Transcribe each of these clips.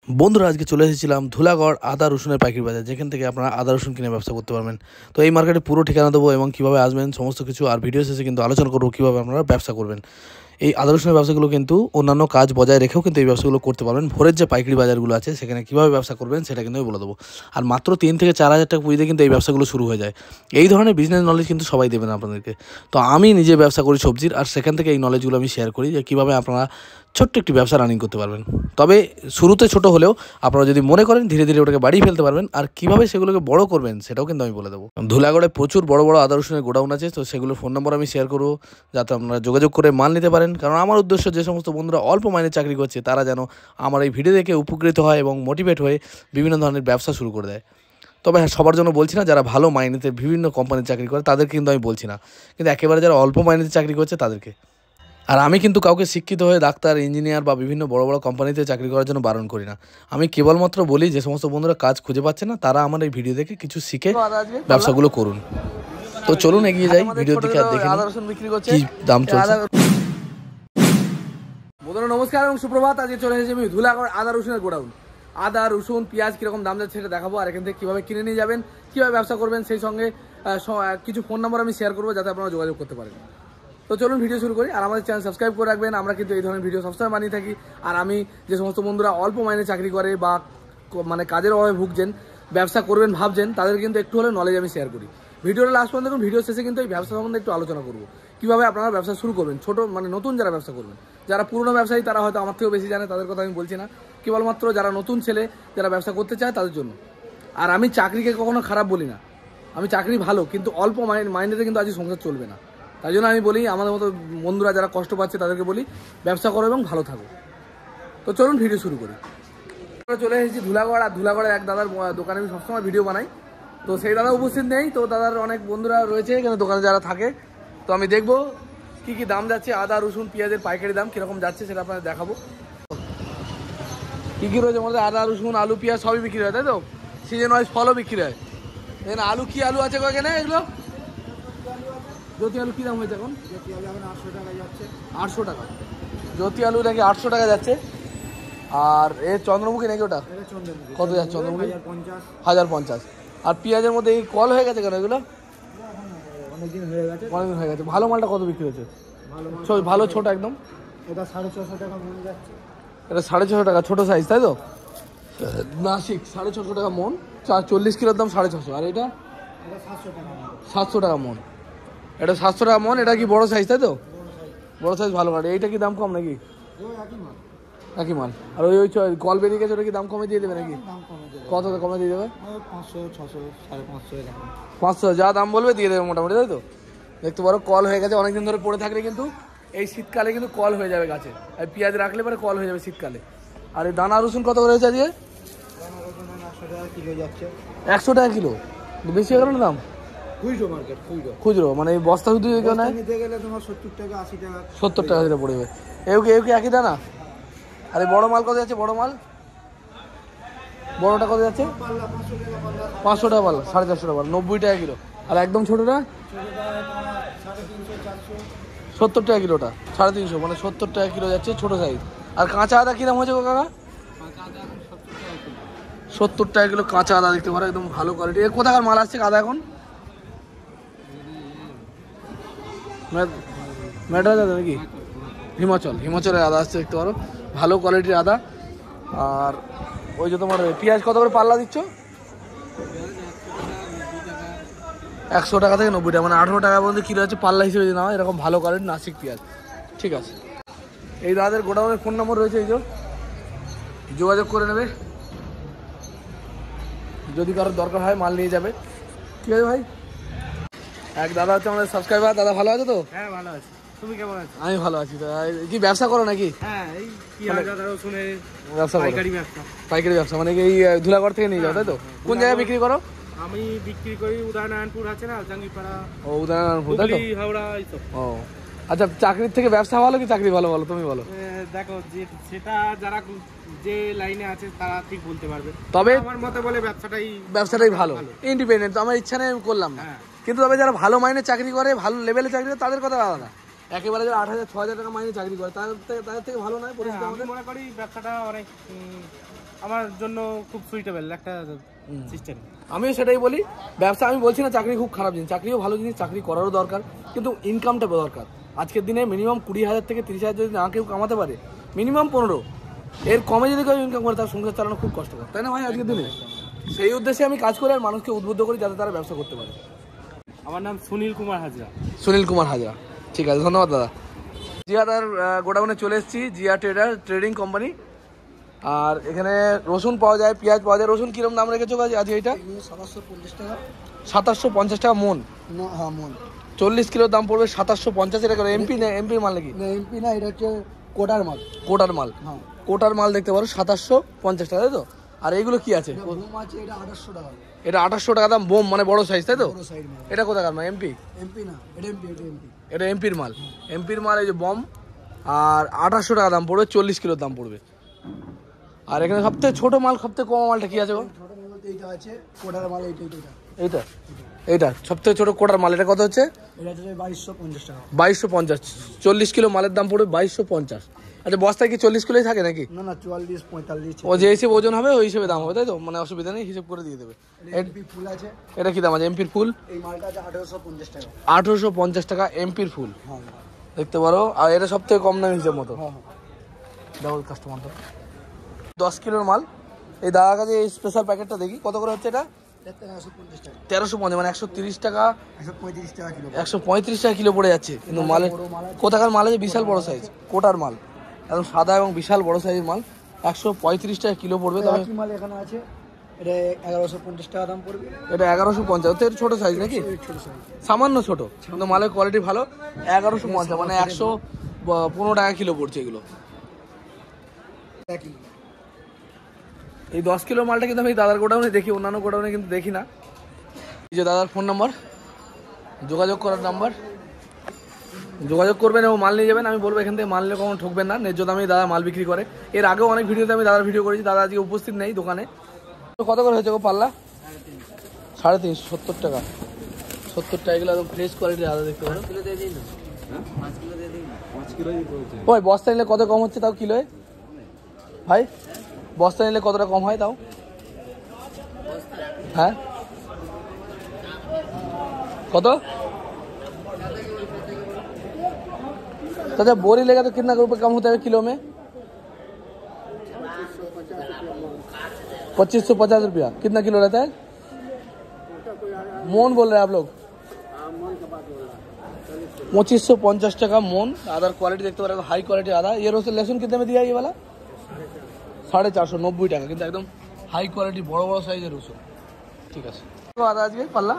বন্ধুরা আজকে চলে এসেছিলাম ধুলাগড় আদা রসুনের পাইকারি বাজার, যেখান থেকে আপনারা আদা রসুন কিনে ব্যবসা করতে পারবেন। তো এই মার্কেটে পুরো ঠিকানা দেবো এবং কীভাবে আসবেন সমস্ত কিছু, আর ভিডিও শেষে কিন্তু আলোচনা করবো কীভাবে আপনারা ব্যবসা করবেন। এই আদা রসুনের ব্যবসাগুলো কিন্তু অন্যান্য কাজ বজায় রেখেও কিন্তু এই ব্যবসাগুলো করতে পারবেন। ভোরের যে পাইকারি বাজারগুলো আছে সেখানে কীভাবে ব্যবসা করবেন সেটা কিন্তু আমি বলে দেবো। আর মাত্র 3 থেকে 4 হাজার টাকা পুঁজিতে কিন্তু এই ব্যবসাগুলো শুরু হয়ে যায়। এই ধরনের বিজনেস নলেজ কিন্তু সবাই দেবেন আপনাদেরকে। তো আমি নিজে ব্যবসা করি সবজির, আর সেখান থেকে এই নলেজগুলো আমি শেয়ার করি যে কীভাবে আপনারা ছোট্ট একটি ব্যবসা রানিং করতে পারবেন। তবে শুরুতে ছোট হলেও আপনারা যদি মনে করেন ধীরে ধীরে ওটাকে বাড়িয়ে ফেলতে পারবেন। আর কীভাবে সেগুলোকে বড় করবেন সেটাও কিন্তু আমি বলে দেবো। ধুলাগড়ে প্রচুর বড় বড় আদা রসুনের গোডাউন আছে, তো সেগুলোর ফোন নম্বর আমি শেয়ার করবো যাতে আপনারা যোগাযোগ করে মাল নিতে পারেন। কারণ আমার উদ্দেশ্য যে সমস্ত বন্ধুরা অল্প মাইনে চাকরি করছে তারা যেন আমার এই ভিডিও দেখে উপকৃত হয় এবং মোটিভেট হয়ে বিভিন্ন ধরনের ব্যবসা শুরু করে দেয়। তবে হ্যাঁ, সবার জন্য বলছি না, যারা ভালো মাইনেতে বিভিন্ন কোম্পানির চাকরি করে তাদেরকে কিন্তু আমি বলছি না, কিন্তু একেবারে যারা অল্প মাইনেতে চাকরি করছে তাদেরকে। আর আমি কিন্তু কাউকে শিক্ষিত হয়ে ডাক্তার, ইঞ্জিনিয়ার বা বিভিন্ন বড় বড় কোম্পানিতে চাকরি করার জন্য বারণ করি না। আমি কেবলমাত্র বলি যে সমস্ত বন্ধুরা কাজ খুঁজে পাচ্ছে না তারা আমার এই ভিডিও দেখে কিছু শিখে ব্যবসাগুলো করুন। তো চলুন এগিয়ে যাই ভিডিওর দিকে, আর দেখি কি দাম চলছে। বন্ধুরা নমস্কার এবং সুপ্রভাত। আজকে চলে এসেছি আমি ধুলাগড় আদা রসুনের গোডাউন। আদা রসুন পেঁয়াজ কীরকম দাম যাচ্ছে সেটা দেখাবো, আর এখান থেকে কীভাবে কিনে নিয়ে যাবেন, কীভাবে ব্যবসা করবেন, সেই সঙ্গে কিছু ফোন নাম্বার আমি শেয়ার করবো যাতে আপনারা যোগাযোগ করতে পারেন। তো চলুন ভিডিও শুরু করি, আর আমাদের চ্যানেল সাবস্ক্রাইব করে রাখবেন। আমরা কিন্তু এই ধরনের ভিডিও সবসময় বানিয়ে থাকি। আর আমি যে সমস্ত বন্ধুরা অল্প মাইনে চাকরি করে বা মানে কাজের অভাবে ভুগছেন, ব্যবসা করবেন ভাবছেন, তাদের কিন্তু একটু হলে নলেজ আমি শেয়ার করি। ভিডিওটা লাস্ট পর্যন্ত দেখুন। ভিডিও শেষে কিন্তু এই ব্যবসা সম্বন্ধে একটু আলোচনা করবো, কীভাবে আপনারা ব্যবসা শুরু করবেন। ছোট মানে নতুন যারা ব্যবসা করবেন, যারা পুরনো ব্যবসায়ী তারা হয়তো আমার থেকেও বেশি জানে, তাদের কথা আমি বলছি না। কেবলমাত্র যারা নতুন ছেলে যারা ব্যবসা করতে চায় তাদের জন্য। আর আমি চাকরিকে কখনো খারাপ বলি না, আমি চাকরি ভালো, কিন্তু অল্প মাইনেতে কিন্তু আজ সংসার চলবে না। তাই জন্য আমি বলি আমাদের মতো বন্ধুরা যারা কষ্ট পাচ্ছে তাদেরকে বলি ব্যবসা করো এবং ভালো থাকো। তো চলুন ভিডিও শুরু করি। চলে এসেছি ধুলাগড়, আর ধুলাগড়ের এক দাদার দোকানে আমি সবসময় ভিডিও বানাই। তো সেই দাদা উপস্থিত নেই, তো দাদার অনেক বন্ধুরা রয়েছে এখানে দোকানে যারা থাকে। তো আমি দেখবো কি কি দাম যাচ্ছে, আদা রসুন পেঁয়াজের পাইকারি দাম কীরকম যাচ্ছে সেটা আপনাদের দেখাবো। কী কী রয়েছে মধ্যে আদা রসুন আলু পেঁয়াজ সবই বিক্রি হয়, তাই তো? সিজন ওয়াইজ ফলও বিক্রি হয়। এখানে আলু কি আলু আছে এখানে? এগুলো জ্যোতি আলু কী দাম হয়েছে এখন? জ্যোতি আলু এখন 800 টাকা যাচ্ছে। 800 টাকা জ্যোতি আলু নাকি 800 টাকা যাচ্ছে। আর এ চন্দ্রমুখী নাকি ওটা কত যাচ্ছে? চন্দ্রমুখী 1050। আর পেঁয়াজের মধ্যে এই কল হয়ে গেছে কেন এগুলো? অনেকদিন হয়ে গেছে। ভালো মালটা কত বিক্রি হচ্ছে? ভালো ছোট একদম এটা 650 টাকা মন যাচ্ছে। এটা 650 টাকা ছোটো সাইজ, তাই তো? নাসিক 650 টাকা মন, 40 কিলোর দাম 650। আর এটা 700 টাকা মন। এটা 700 টাকা মন। এটা কি বড় সাইজ, তাই তো? বড় সাইজ ভালো কাটে। এইটা কি দাম কম নাকি? একই মাল। আর ওই কল বেরিয়ে গেছে ওটা কি দাম কমে দিয়ে দেবে নাকি? কত কমে দিয়ে দেবে? 500 600 550 500 যা দাম বলবে দিয়ে দেবে মোটামুটি, তাই তো? দেখতে পারো কল হয়ে গেছে। অনেকদিন ধরে পড়ে থাকলে কিন্তু এই শীতকালে কিন্তু কল হয়ে যাবে গাছে। আর পেঁয়াজ রাখলে পরে কল হয়ে যাবে শীতকালে। আর এই দানা রসুন কত করে হয়েছে আজকে? 100 টাকা কিলো যাচ্ছে। 100 টাকা কিলো বেশি হয়ে গেল না দাম? খুচরো মানে এই বস্তা শুধু কেউ নেয় নিতে গেলে তোমার 70 টাকা 80 টাকা 70 টাকা দিতে পড়বে। এও কি একই দানা? আরে বড় মাল কত যাচ্ছে? বড় মাল বড়টা কত যাচ্ছে? 500 টাকা পাল্লা, 450 টাকা পাল্লা, 90 টাকা কিলো। আর একদম ছোটোটা 70 টাকা কিলোটা, 350 মানে 70 টাকা কিলো যাচ্ছে ছোটো সাইজ। আর কাঁচা আদা কী দাম হয়েছে গো কাকা? 70 টাকা কিলো কাঁচা আদা দেখতে পারো, একদম ভালো কোয়ালিটি। এর কোথাকার মাল আসছে আদা এখন? ম্যাডাম দাদা নাকি? হিমাচলের আদা আসছে দেখতে পারো, ভালো কোয়ালিটির আদা। আর ওই যে তোমার পেঁয়াজ কত করে পাল্লা দিচ্ছ? 100 টাকা থেকে 90 টাকা, মানে 18 টাকা পর্যন্ত কিলো আছে পাল্লা হিসেবে যদি নাও। এরকম ভালো কোয়ালিটির নাসিক পেঁয়াজ। ঠিক আছে, এই দাদাদের গোডাউনের ফোন নম্বর রয়েছে, এই যে যোগাযোগ করে নেবে যদি কারোর দরকার হয়, মাল নিয়ে যাবে। ঠিক আছে ভাই। এক দাদা হচ্ছে আমাদের সাবস্ক্রাইবার। দাদা ভালো আছে তো? হ্যাঁ ভালো আছি। তুমি কেমন আছো? আমি ভালো আছি। কি ব্যবসা করো নাকি? হ্যাঁ, এই পেঁয়াজ আদা রসুনের ব্যবসা, পাইকারি ব্যবসা। মানে এই ধুলাগড় থেকে নিয়ে যাও, তাই তো? কোন জায়গায় বিক্রি করো? আমি বিক্রি করি উদয়নারায়ণপুর আছে না, জাঙ্গিপাড়া। ও উদয়নারায়ণপুর, তাই তো? হাওড়া এইসব। ও আচ্ছা, চাকরির থেকে ব্যবসা ভালো কি চাকরি ভালো? বলো, তুমি বলো। দেখো সেটা যারা যে লাইনে আছে তারা ঠিক বলতে পারবে। তবে আমার মতে বলে ব্যবসাটাই ভালো, ইন্ডিপেন্ডেন্ট। আমার ইচ্ছা নেই আমি করলাম না, কিন্তু তবে যারা ভালো মাইনে চাকরি করে, ভালো লেভেলে চাকরি করে, তাদের কথা আলাদা। একেবারে যারা 8000 6000 টাকা মাইনে চাকরি করে তাদের থেকে ভালো নয়। আমি মনে করি ব্যবসাটা অনেক আমার জন্য খুব সুইটেবল একটা সিস্টেম। আমিও সেটাই বলি, ব্যবসা আমি বলছি না চাকরি খুব খারাপ জিনিস, চাকরিও ভালো জিনিস, চাকরি করারও দরকার, কিন্তু ইনকামটা দরকার। আজকের দিনে মিনিমাম 20,000 থেকে 30,000 যদি না কেউ কামাতে পারে, মিনিমাম 15, এর কমে যদি কেউ ইনকাম করে তার সংসার চালানো খুব কষ্টকর, তাই না ভাই আজকের দিনে? সেই উদ্দেশ্যে আমি কাজ করি আর মানুষকে উদ্বুদ্ধ করি যাতে তারা ব্যবসা করতে পারে। আমার নাম সুনীল কুমার হাজরা। সুনীল কুমার হাজরা, ঠিক আছে, ধন্যবাদ দাদা। জিয়াদার গোডাউনে চলে এসেছি, জিয়া ট্রেডিং কোম্পানি। আর এখানে রসুন পাওয়া যায়, পেঁয়াজ পাওয়া যায়। রসুন কিরকম দাম রেখেছো আজ এইটা? 750 টাকা। 750 টাকা মন? হ্যাঁ মন। 40 কিলোর দাম পড়বে 750 টাকা। এমপি না, এমপির মাল নাকি? এমপি না, এটা হচ্ছে কোটার মাল। কোটার মাল? হ্যাঁ কোটার মাল দেখতে পারো 750 টাকা, তাই তো? আর এইগুলো কি আছে? বোম আছে, এটা 2800 টাকা। এটা 2800 টাকা দাম, বোম মানে বড় সাইজ, তাই তো? বড় সাইড মাল। এটা কোথাকার মাল? এমপি? এমপি না, এটা এমপি, এটা এমপি। এটা এমপির মাল, এমপির মাল। এই যে বম, আর 2800 টাকা দাম পড়বে, 40 কিলোর দাম পড়বে। আর এখানে সবথেকে ছোট মাল, সবথেকে কম মালটা কি আছে গো? ছোট মাল বলতে এইটা আছে, কোটার মাল। এইটা এইটা সবথেকে ছোট কোটার মাল। এটা কত হচ্ছে? এটা হচ্ছে 2250 টাকা। 2250। 40 কিলো মালের দাম পড়বে 2250। আচ্ছা, বস্তায় কি 40 কিলোই থাকে নাকি? না না, 44 45। ও যে হিসেবে ওজন হবে ওই হিসেবে দাম হবে, তাই তো? মানে অসুবিধা নেই, হিসেব করে দিয়ে দেবে। এমপি ফুল আছে। এটা কি দাম আছে এমপির ফুল? এই মালটা আছে 1850 টাকা। 1850 টাকা এমপির ফুল, হ্যাঁ দেখতে পারো। আর এটা সব থেকে কম দাম হিসেব মতো। হ্যাঁ। ডাবল কাস্টমার তো 10 কিলোর মাল। এই দাদার কাছে এই স্পেশাল প্যাকেটটা দেখি কত করে হচ্ছে। এটা 1350 টাকা। 1350, মানে 130 টাকা, 135 টাকা কিলো। 135 টাকা কিলো পড়ে যাচ্ছে। কিন্তু মালে কোথাকার মাল আছে? বিশাল বড় সাইজ কোটার মাল, একদম সাদা এবং বিশাল বড় সাইজের মাল। 135 টাকা কিলো পড়বে। তবে কি মাল এখানে আছে, এটা 1150 টাকা দাম পড়বে। এটা 1150, তো ছোট সাইজ নাকি? ছোট সাইজ, সামান্য ছোট, কিন্তু মালের কোয়ালিটি ভালো। 1150 মানে 115 টাকা কিলো পড়ছে এগুলো। এই 10 কিলো মালটা কিন্তু আমি দাদার গোডাউনে দেখি, অন্যান্য গোডাউনে কিন্তু দেখি না। এই যে দাদার ফোন নাম্বার, যোগাযোগ করার নাম্বার, যোগাযোগ করবেন এবং মাল নিয়ে যাবেন। আমি বলবো এখান থেকে মাল নিয়ে কখনো ঠকবেন না, ন্যায্য দামে দাদা মাল বিক্রি করে। এর আগেও অনেক ভিডিওতে আমি দাদার ভিডিও করেছি, দাদা আজকে উপস্থিত নেই দোকানে। কত করে হয়েছে গো পাল্লা? 350, 70 টাকা। 70 টাকা, এগুলো একদম ফ্রেশ কোয়ালিটির আদা, দেখতে পারো। ওই বস্তা নিলে কত কম হচ্ছে তাও কিলোয় ভাই? বস্তা নিলে কতটা কম হয় তাও? হ্যাঁ কত? अच्छा बोरी लेगा तो कितना रुपये कम होता है किलो में? 2550 रुपया। कितना किलो रहता है? मोन बोल रहे हैं आप लोग? 2550 টাকা মন। আদার কোয়ালিটি দেখতে পারেন, হাই কোয়ালিটি আদা। ये लहसुन कितने में दिया ये वाला? 450, 90 টাকা, কিন্তু একদম হাই কোয়ালিটি বড় বড় সাইজের রসুন। ঠিক আছে, আদা আজকে পাল্লা?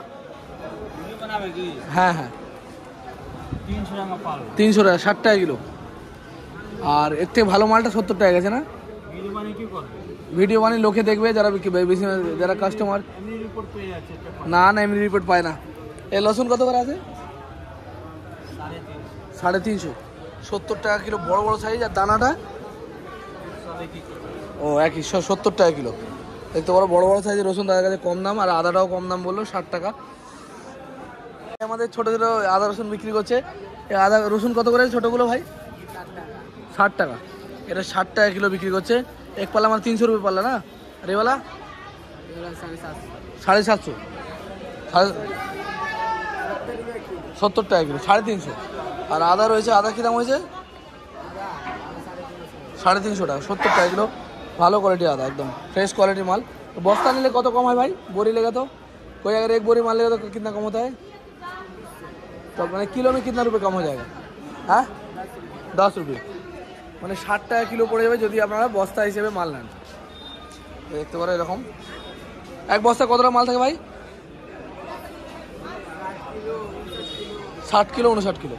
হ্যাঁ হ্যাঁ, 300 টাকা পাল্লা। 300 টাকা, 60 টাকা কিলো। আর এর থেকে ভালো মালটা 70 টাকা গেছে না? ভিডিও বানিয়ে কি করবে? ভিডিও বানিয়ে লোকে দেখবে, যারা বেশি, যারা কাস্টমার। এমনি রিপোর্ট পেয়ে যাচ্ছে। না না, এমনি রিপোর্ট পায় না। এই লসুন কত করে আছে? 350, 70 টাকা কিলো, বড় বড় সাইজ। আর দানাটা? ও একই, 70 টাকা কিলো। দেখতে পারো বড় বড় সাইজের রসুন তাদের কাছে কম দাম। আর আদাটাও কম দাম বললো, 60 টাকা। আমাদের ছোটো ছোটো আদা রসুন বিক্রি করছে। এই আদা রসুন কত করে ছোটোগুলো ভাই? 60 টাকা। এটা 60 টাকা কিলো বিক্রি করছে। এক পাল্লা আমার 300 রুপये পাল্লা না? আর এওয়ালা 750, 70 টাকা কিলো, 350। আর আদা রয়েছে, আদা কী দাম হয়েছে? 350 টাকা, 70 টাকা কিলো। ভালো কোয়ালিটি आधा एकदम फ्रेश क्वालिटी माल। तो बस्ता नीले कत कम है भाई? बोरी लेगा तो कोई अगर एक बोरी माल लेगा तो कितना कम होता है? तो मैंने किलो में कितना रुपये कम हो जाएगा? हाँ 10 रुपये, মানে 60 টাকা কিলো পড়ে যাবে যদি আপনারা বস্তা হিসেবে মাল নেন। দেখতে পারো এরকম এক বস্তা কতটা মাল থাকে ভাই? 60 কিলো 59 কিলো।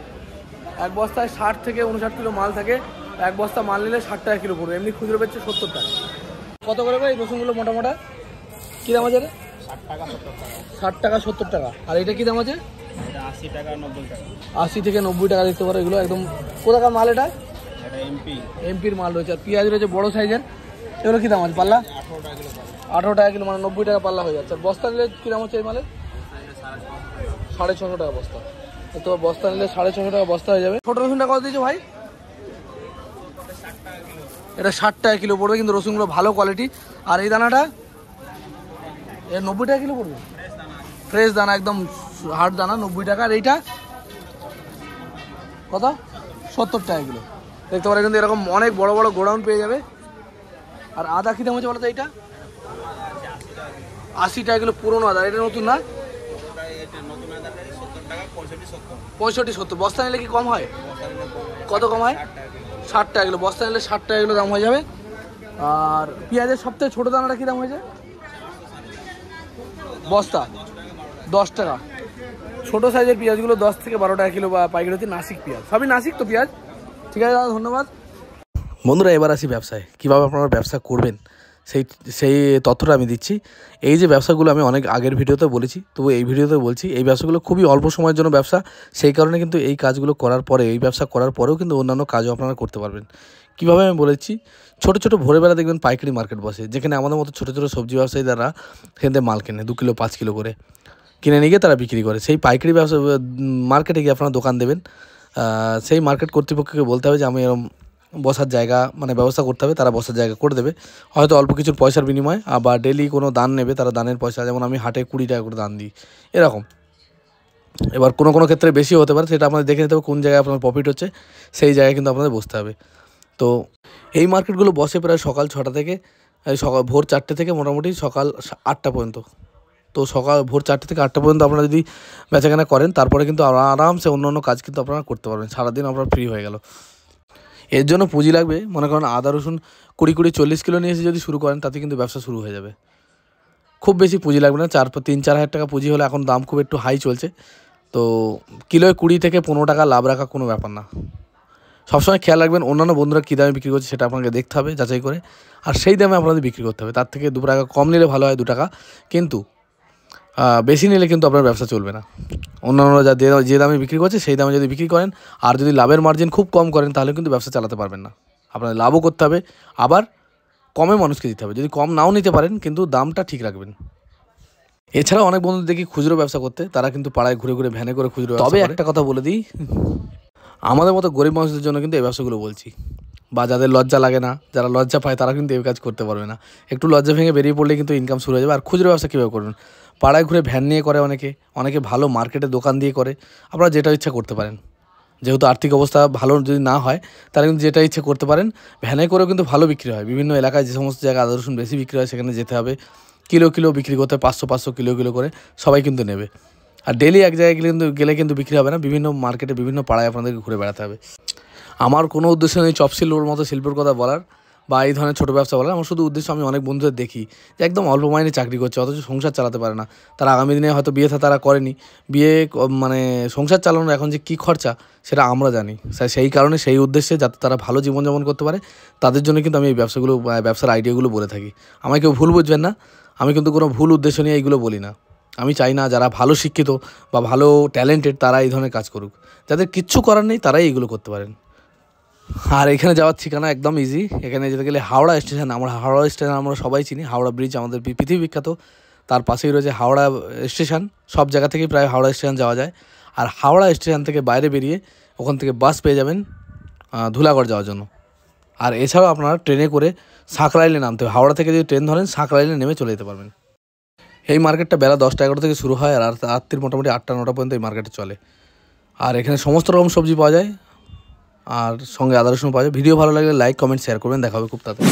এক বস্তায় 60 থেকে 59 কিলো মাল থাকে। এক বস্তা মাল নিলে 60 টাকা কিলো পড়বে। এমনি খুচরো বেচছে 70 টাকা। কত করে ভাই রসুনগুলো মোটা মোটা? কী দাম আছে? 60 টাকা 70 টাকা। আর এটা কী দাম আছে? 80 টাকা 90 টাকা। 80 থেকে 90 টাকা। দেখতে পারো এগুলো একদম কোথাকার মাল? এটা এমপি, এমপির মাল রয়েছে। আর পেঁয়াজ রয়েছে বড়ো সাইজের। এগুলো কী দাম আছে পাল্লা? 18 টাকা কিলো, মানে 90 টাকা পাল্লা হয়ে যাচ্ছে। আর বস্তা নিলে কী দাম হচ্ছে এই মালের? 650 টাকা বস্তা। তো বস্তা নিলে 650 টাকা বস্তা হয়ে যাবে। ছোটো রসুনটা কত দিয়েছো ভাই? এটা 60 টাকা কিলো পড়বে, কিন্তু রসুনগুলো ভালো কোয়ালিটি। আর এই দানাটা এর 90 টাকা কিলো পড়বে, ফ্রেশ দানা একদম হার্ড দানা, 90 টাকা। আর এইটা কত? 70 টাকা কিলো। দেখতে পারে কিন্তু এরকম অনেক বড় বড় গোডাউন পেয়ে যাবে। আর আদা কী দাম হচ্ছে বলো তো? এইটা 80 টাকা কিলো পুরোনো আদা। এটা নতুন না? 65-70। বস্তা নিলে কি কম হয়? কত কম হয়? 60 টাকা কিলো। বস্তা নিলে 60 টাকা কিলো দাম হয়ে যাবে। আর পেঁয়াজের সবথেকে ছোটো দানাটা কী দাম হয়েছে? বস্তা 10 টাকা। ছোটো সাইজের পেঁয়াজগুলো 10 থেকে 12 টাকা কিলো বা পাইকারি হচ্ছে নাসিক পেঁয়াজ। সবই নাসিক তো পেঁয়াজ। ঠিক আছে দাদা, ধন্যবাদ। বন্ধুরা, এবার আসি ব্যবসায়। কীভাবে আপনারা ব্যবসা করবেন সেই তথ্যটা আমি দিচ্ছি। এই যে ব্যবসাগুলো আমি অনেক আগের ভিডিওতে বলেছি, তবু এই ভিডিওতে বলছি, এই ব্যবসাগুলো খুবই অল্প সময়ের জন্য ব্যবসা। সেই কারণে কিন্তু এই কাজগুলো করার পরে, এই ব্যবসা করার পরেও কিন্তু অন্যান্য কাজও আপনারা করতে পারবেন। কীভাবে আমি বলেছি, ছোটো ছোটো ভোরবেলা দেখবেন পাইকারি মার্কেট বসে, যেখানে আমাদের মতো ছোটো ছোটো সবজি ব্যবসায়ী দ্বারা সেখান থেকে মাল কেনে 2 কিলো 5 কিলো করে কিনে নিয়ে গিয়ে তারা বিক্রি করে। সেই পাইকারি ব্যবসা মার্কেটে গিয়ে আপনারা দোকান দেবেন। সেই মার্কেট কর্তৃপক্ষকে বলতে হবে যে আমি এরকম বসার জায়গা মানে ব্যবস্থা করতে হবে, তারা বসার জায়গা করে দেবে, হয়তো অল্প কিছু পয়সার বিনিময়ে। আবার ডেলি কোনো দান নেবে, তারা দানের পয়সা, যেমন আমি হাটে 20 টাকা করে দান দিই, এরকম। এবার কোনো কোনো ক্ষেত্রে বেশিও হতে পারে, সেটা আপনাদের দেখে নিতে হবে কোন জায়গায় আপনার প্রফিট হচ্ছে, সেই জায়গায় কিন্তু আপনাদের বসতে হবে। তো এই মার্কেটগুলো বসে প্রায় সকাল 6টা থেকে ভোর 4টে থেকে মোটামুটি সকাল 8টা পর্যন্ত। তো ভোর 4টে থেকে 8টা পর্যন্ত আপনারা যদি বেচাকেনা করেন, তারপরে কিন্তু আরামসে অন্য কাজ কিন্তু আপনারা করতে পারবেন। সারাদিন আপনার ফ্রি হয়ে গেল। এর জন্য পুঁজি লাগবে, মনে করেন আদা রসুন 20-40 কিলো নিয়ে এসে যদি শুরু করেন, তাতে কিন্তু ব্যবসা শুরু হয়ে যাবে। খুব বেশি পুঁজি লাগবে না, 3-4 হাজার টাকা পুঁজি হলে, এখন দাম খুব একটু হাই চলছে, তো কিলোয় 20 থেকে 15 টাকা লাভ রাখা কোনো ব্যাপার না। সবসময় খেয়াল রাখবেন অন্যান্য বন্ধুরা কী দামে বিক্রি করছে, সেটা আপনাকে দেখতে হবে, যাচাই করে, আর সেই দামে আপনাদের বিক্রি করতে হবে। তার থেকে 2 টাকা কম নিলে ভালো হয়, 2 টাকা, কিন্তু বেশি নিলে কিন্তু আপনার ব্যবসা চলবে না। অন্যান্যরা যে দামে বিক্রি করছে সেই দামে যদি বিক্রি করেন, আর যদি লাভের মার্জিন খুব কম করেন, তাহলে কিন্তু ব্যবসা চালাতে পারবেন না। আপনার লাভও করতে হবে, আবার কমে মানুষকে দিতে হবে। যদি কম নাও নিতে পারেন, কিন্তু দামটা ঠিক রাখবেন। এছাড়াও অনেক বন্ধু দেখি খুচরো ব্যবসা করতে, তারা কিন্তু পাড়ায় ঘুরে ঘুরে ভ্যানে করে খুচরো। তবে একটা কথা বলে দিই, আমাদের মতো গরিব মানুষদের জন্য কিন্তু এই ব্যবসাগুলো বলছি, বা যাদের লজ্জা লাগে না, যারা লজ্জা পায়, তারা কিন্তু এই কাজ করতে পারবে না। একটু লজ্জা ভেঙে বেরিয়ে পড়লে কিন্তু ইনকাম শুরু হয়ে যাবে। আর খুচরো ব্যবসা কীভাবে করবেন? পাড়ায় ঘুরে ভ্যান নিয়ে করে, অনেকে ভালো মার্কেটে দোকান দিয়ে করে। আপনারা যেটা ইচ্ছা করতে পারেন, যেহেতু আর্থিক অবস্থা ভালো যদি না হয়, তাহলে কিন্তু যেটা ইচ্ছে করতে পারেন। ভ্যানে করেও কিন্তু ভালো বিক্রি হয়। বিভিন্ন এলাকায় যে সমস্ত জায়গায় আদা রসুন বেশি বিক্রি হয়, সেখানে যেতে হবে। কিলো বিক্রি করতে, 500 কিলো করে সবাই কিন্তু নেবে। আর ডেলি এক জায়গায় গেলে কিন্তু বিক্রি হবে না। বিভিন্ন মার্কেটে, বিভিন্ন পাড়ায় আপনাদেরকে ঘুরে বেড়াতে হবে। আমার কোনো উদ্দেশ্য নেই চপশিল্পর মতো শিল্পের কথা বলার, বা এই ধরনের ছোটো ব্যবসা বলার। আমার শুধু উদ্দেশ্য, আমি অনেক বন্ধুদের দেখি যে একদম অল্প মাইনে চাকরি করছে, অথচ সংসার চালাতে পারে না। তারা আগামী দিনে হয়তো বিয়ে তারা করেনি, মানে সংসার চালানোর এখন যে কী খরচা, সেটা আমরা জানি। সেই কারণে, সেই উদ্দেশ্যে, যাতে তারা ভালো জীবনযাপন করতে পারে, তাদের জন্য কিন্তু আমি এই ব্যবসার আইডিয়াগুলো বলে থাকি। আমাকে কেউ ভুল বুঝবেন না, আমি কিন্তু কোনো ভুল উদ্দেশ্য নিয়ে এইগুলো বলি না। আমি চাই না যারা ভালো শিক্ষিত বা ভালো ট্যালেন্টেড, তারা এই ধরনের কাজ করুক। যাদের কিচ্ছু করার নেই, তারাই এইগুলো করতে পারেন। আর এখানে যাওয়ার ঠিকানা একদম ইজি। এখানে যেতে গেলে হাওড়া স্টেশন, আমরা সবাই চিনি। হাওড়া ব্রিজ আমাদের পৃথিবী বিখ্যাত, তার পাশেই রয়েছে হাওড়া স্টেশন। সব জায়গা থেকেই প্রায় হাওড়া স্টেশন যাওয়া যায়। আর হাওড়া স্টেশন থেকে বাইরে বেরিয়ে ওখান থেকে বাস পেয়ে যাবেন ধুলাগড় যাওয়ার জন্য। আর এছাড়াও আপনারা ট্রেনে করে সাঁকরাইলে নামতে হবে। হাওড়া থেকে যদি ট্রেন ধরেন, সাঁকরাইলে নেমে চলে যেতে পারবেন। এই মার্কেটটা বেলা 10টা-11টা থেকে শুরু হয়, আর রাত্রির মোটামুটি 8টা-9টা পর্যন্ত এই মার্কেটে চলে। আর এখানে সমস্ত রকম সবজি পাওয়া যায়, আর সঙ্গে আদা রসুন পাওয়া যায়। ভিডিও ভালো লাগলে লাইক, কমেন্ট, শেয়ার করবেন। দেখা হবে খুব তাড়াতাড়ি।